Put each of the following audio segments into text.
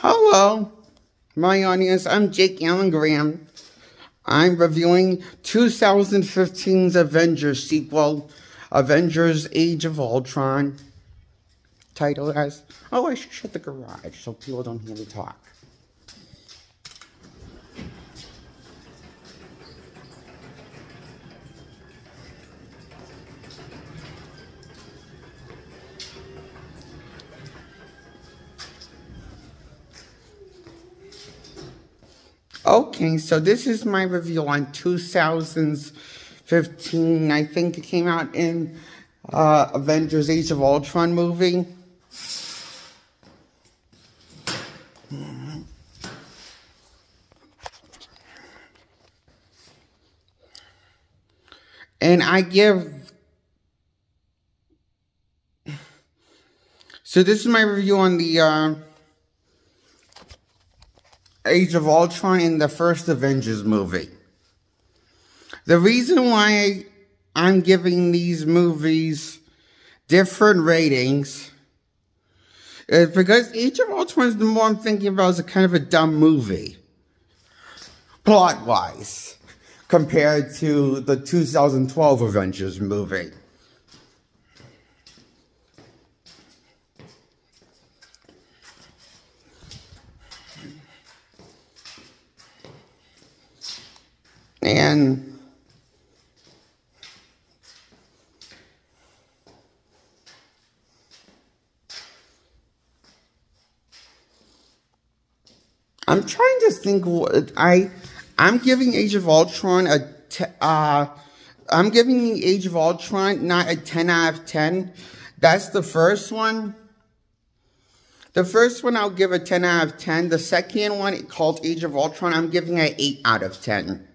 Hello, my audience. I'm Jake Allen Graham. I'm reviewing 2015's Avengers sequel, Avengers Age of Ultron, titled as, oh, I should shut the garage so people don't hear me talk. Okay, so this is my review on 2015. I think it came out in Avengers Age of Ultron movie. And I give... So this is my review on the Age of Ultron in the first Avengers movie. The reason why I'm giving these movies different ratings is because Age of Ultron is the more I'm thinking about as a kind of a dumb movie, plot-wise, compared to the 2012 Avengers movie. And I'm trying to think what I'm giving Age of Ultron I'm giving Age of Ultron not a 10 out of 10. That's the first one. The first one I'll give a 10 out of 10. The second one, called Age of Ultron, I'm giving it an 8 out of 10.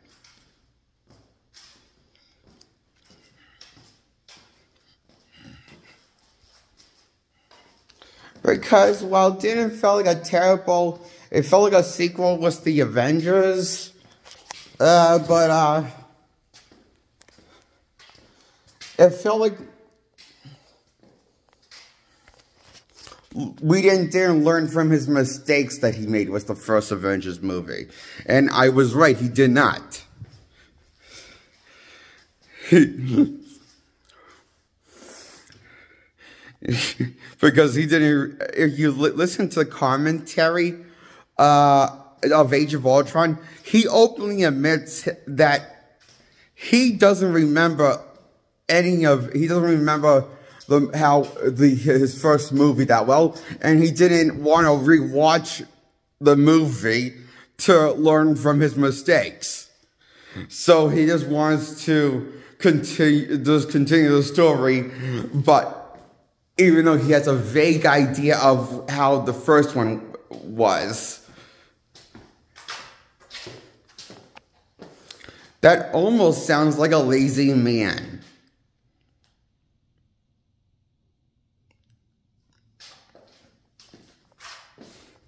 Because while it didn't feel like it felt like a sequel was the Avengers, but it felt like we didn't learn from his mistakes that he made with the first Avengers movie. And I was right, he did not. Because he didn't, if you listen to the commentary of Age of Ultron, he openly admits that he doesn't remember his first movie that well, and he didn't want to rewatch the movie to learn from his mistakes. So he just wants to continue the story, but even though he has a vague idea of how the first one was. That almost sounds like a lazy man.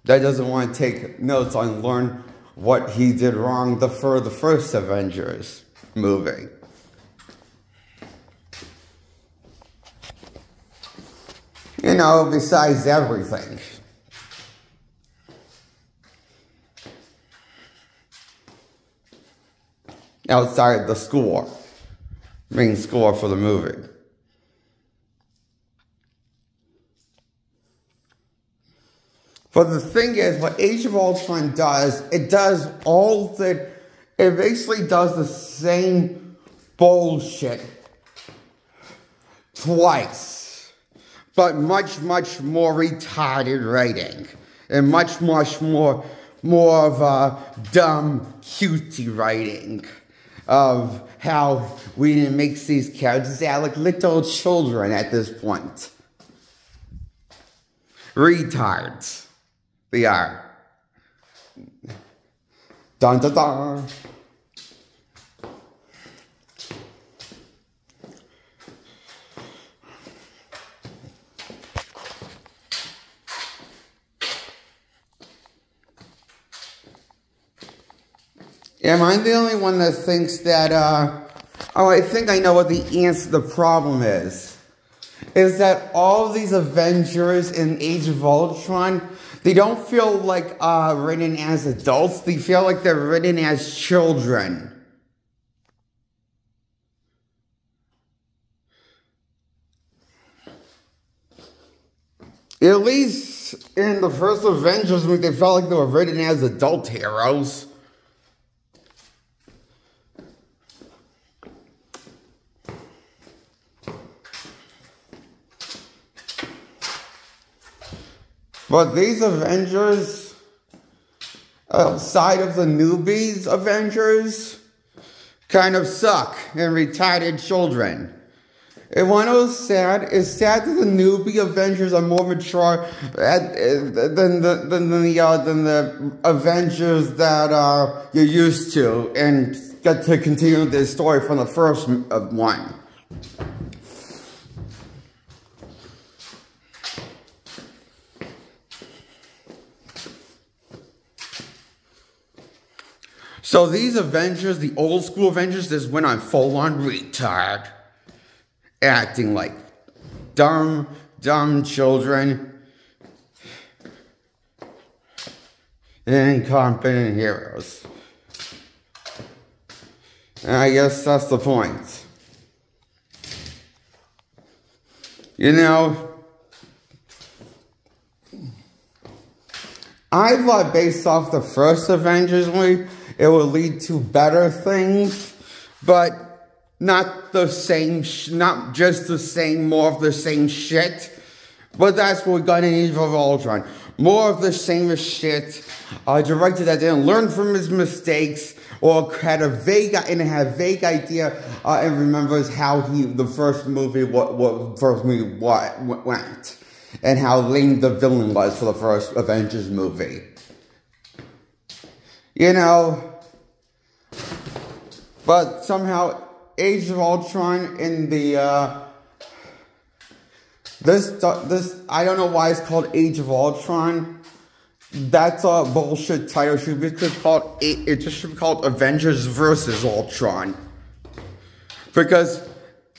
That doesn't want to take notes on learn what he did wrong for the first Avengers movie. You know, besides everything. Outside the score. Main score for the movie. But the thing is, what Age of Ultron does, it basically does the same bullshit twice. But much more retarded writing. And much more of a dumb, cutesy writing. Of how we didn't make these characters out like little children at this point. Retards. They are. Dun dun dun. Am I the only one that thinks that, oh, I think I know what the answer to the problem is that all these Avengers in Age of Ultron, They don't feel like written as adults. They feel like they're written as children. At least in the first Avengers movie, they felt like they were written as adult heroes. But these Avengers, outside of the newbies Avengers, kind of suck and retarded children. And when it was sad, it's sad that the newbie Avengers are more mature than the Avengers that you're used to and get to continue their story from the first one. So these Avengers, the old school Avengers, just went on full-on retard. Acting like dumb children. Incompetent heroes. And I guess that's the point. You know, I thought based off the first Avengers movie, it would lead to better things, but not the same, not just the same, more of the same shit. But that's what we got in Age of Ultron. More of the same shit. A director that didn't learn from his mistakes or had a vague idea and remembers how the first movie went and how lame the villain was for the first Avengers movie. You know, but somehow Age of Ultron in the this I don't know why it's called Age of Ultron. That's a bullshit title. It should be called Avengers versus Ultron. Because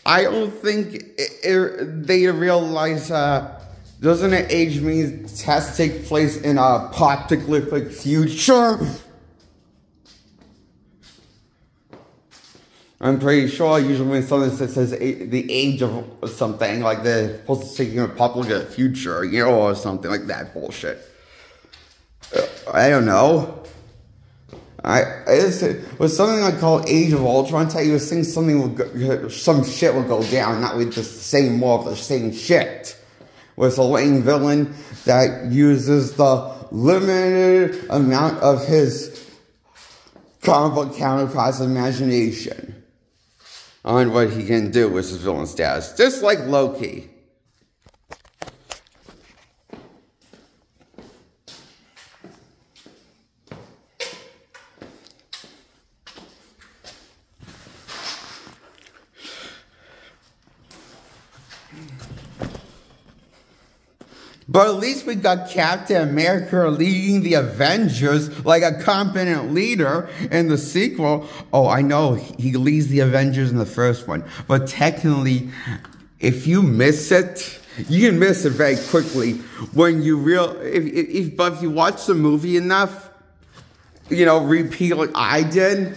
I don't think they realize doesn't it age mean it has to take place in a apocalyptic future? I'm pretty sure usually when something says the age of something, like they're supposed to take a popular future, you know, or something like that bullshit. I don't know. It was something I call Age of Ultron. You would think some shit would go down, not with just saying more of the same shit. With a lame villain that uses the limited amount of his comic book counterpart's imagination on what he can do with his villain status. Just like Loki. But at least we got Captain America leading the Avengers like a competent leader in the sequel. Oh, I know he leads the Avengers in the first one. But technically, if you miss it, you can miss it very quickly. When you but if you watch the movie enough, you know, repeat like I did,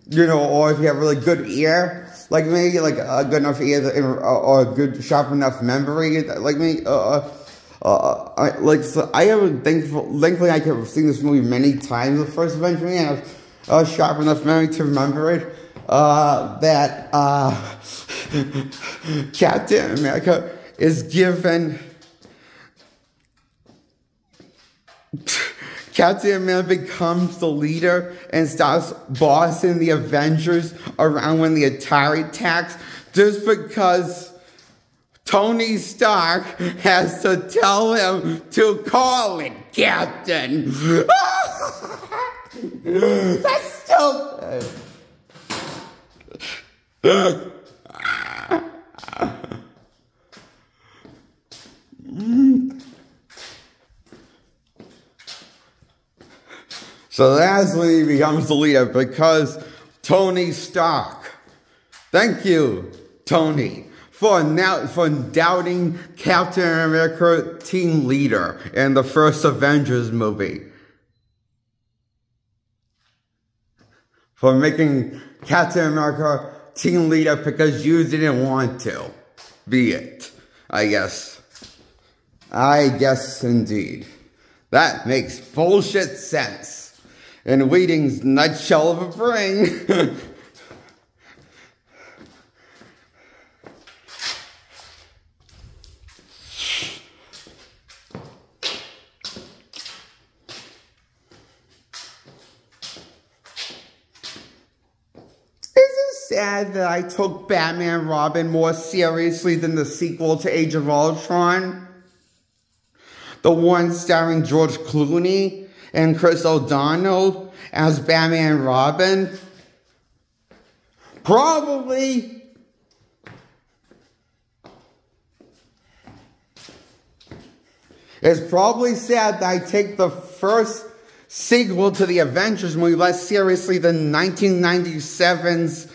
you know, or if you have a really good ear, like me, like a good enough ear or a good sharp enough memory, like me. Thankfully I have seen this movie many times. The first Avenger, and I have a sharp enough memory to remember it. That Captain America is given. Captain America becomes the leader and starts bossing the Avengers around when the Atari attacks just because Tony Stark has to tell him to call it, Captain. That's stupid. So that's when he becomes the leader, because Tony Stark. Thank you, Tony, for doubting Captain America team leader in the first Avengers movie. For making Captain America team leader because you didn't want to be it, I guess. I guess indeed. That makes bullshit sense. In Whedon's nutshell of a brain. Sad that I took Batman and Robin more seriously than the sequel to Age of Ultron. The one starring George Clooney and Chris O'Donnell as Batman and Robin. Probably. It's probably sad that I take the first sequel to the Avengers movie less seriously than 1997's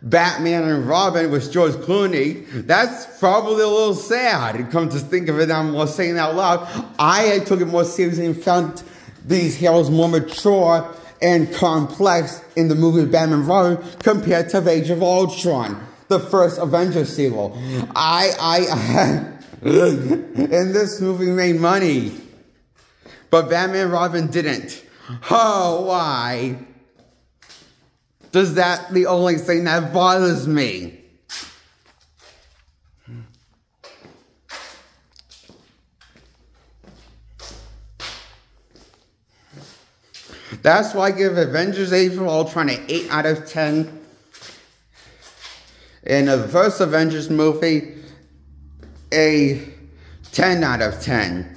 Batman and Robin with George Clooney. That's probably a little sad. Come to think of it, I'm more saying out loud. I took it more seriously and found these heroes more mature and complex in the movie Batman and Robin compared to Age of Ultron, the first Avengers sequel. And this movie made money, but Batman and Robin didn't. Oh, why? Is that the only thing that bothers me? That's why I give Avengers Age of Ultron an 8 out of 10. And the first Avengers movie, a 10 out of 10.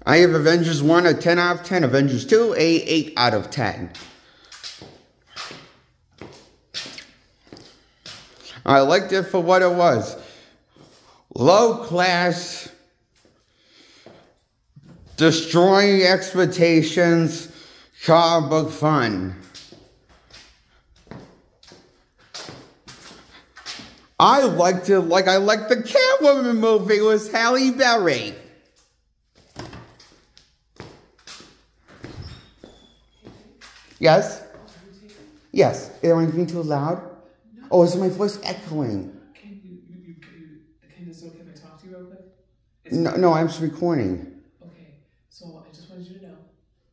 I give Avengers 1 a 10 out of 10, Avengers 2 a 8 out of 10. I liked it for what it was. Low class, destroying expectations, comic book fun. I liked it like I liked the Catwoman movie with Halle Berry. Yes? Yes. Am I being too loud? No. Oh, is my voice echoing? Can this okay if I talk to you real quick? No, I'm just recording. Okay, so I just wanted you to know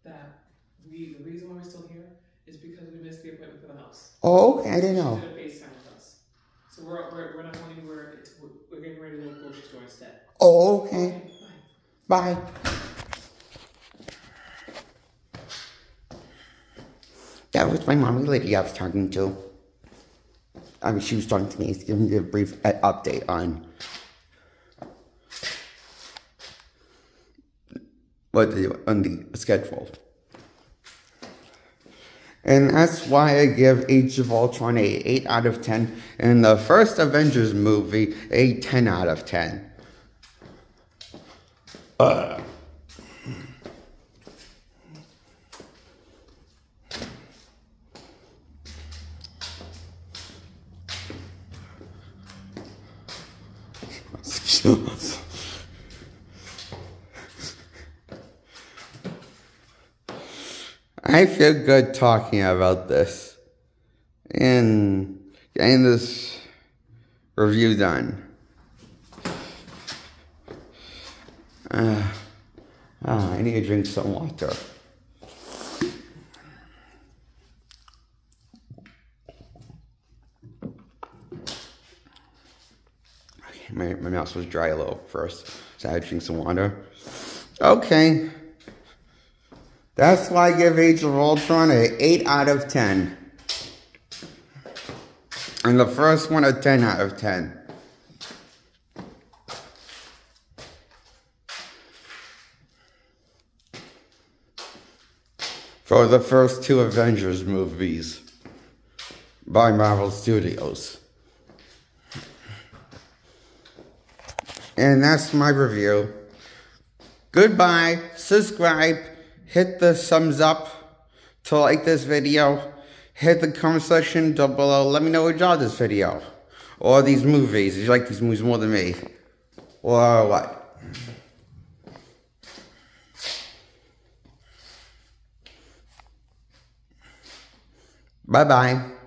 that the reason why we're still here is because we missed the appointment for the house. Oh, okay, I didn't know. She did a FaceTime with us. So we're not going anywhere, we're getting ready to go to the grocery store instead. Oh, okay. Bye. That was my mommy lady I was talking to. I mean, she was talking to me, giving me a brief update on on the schedule. And that's why I give Age of Ultron a 8 out of 10, and the first Avengers movie a 10 out of 10. I feel good talking about this and getting this review done. I need to drink some water. My mouth was dry a little first, so I had to drink some water. Okay. That's why I give Age of Ultron an 8 out of 10. And the first one a 10 out of 10. For the first 2 Avengers movies by Marvel Studios. And that's my review. Goodbye, subscribe, hit the thumbs up to like this video. Hit the comment section down below. Let me know what you thought of this video. Or these movies. If you like these movies more than me. Or what. Bye-bye.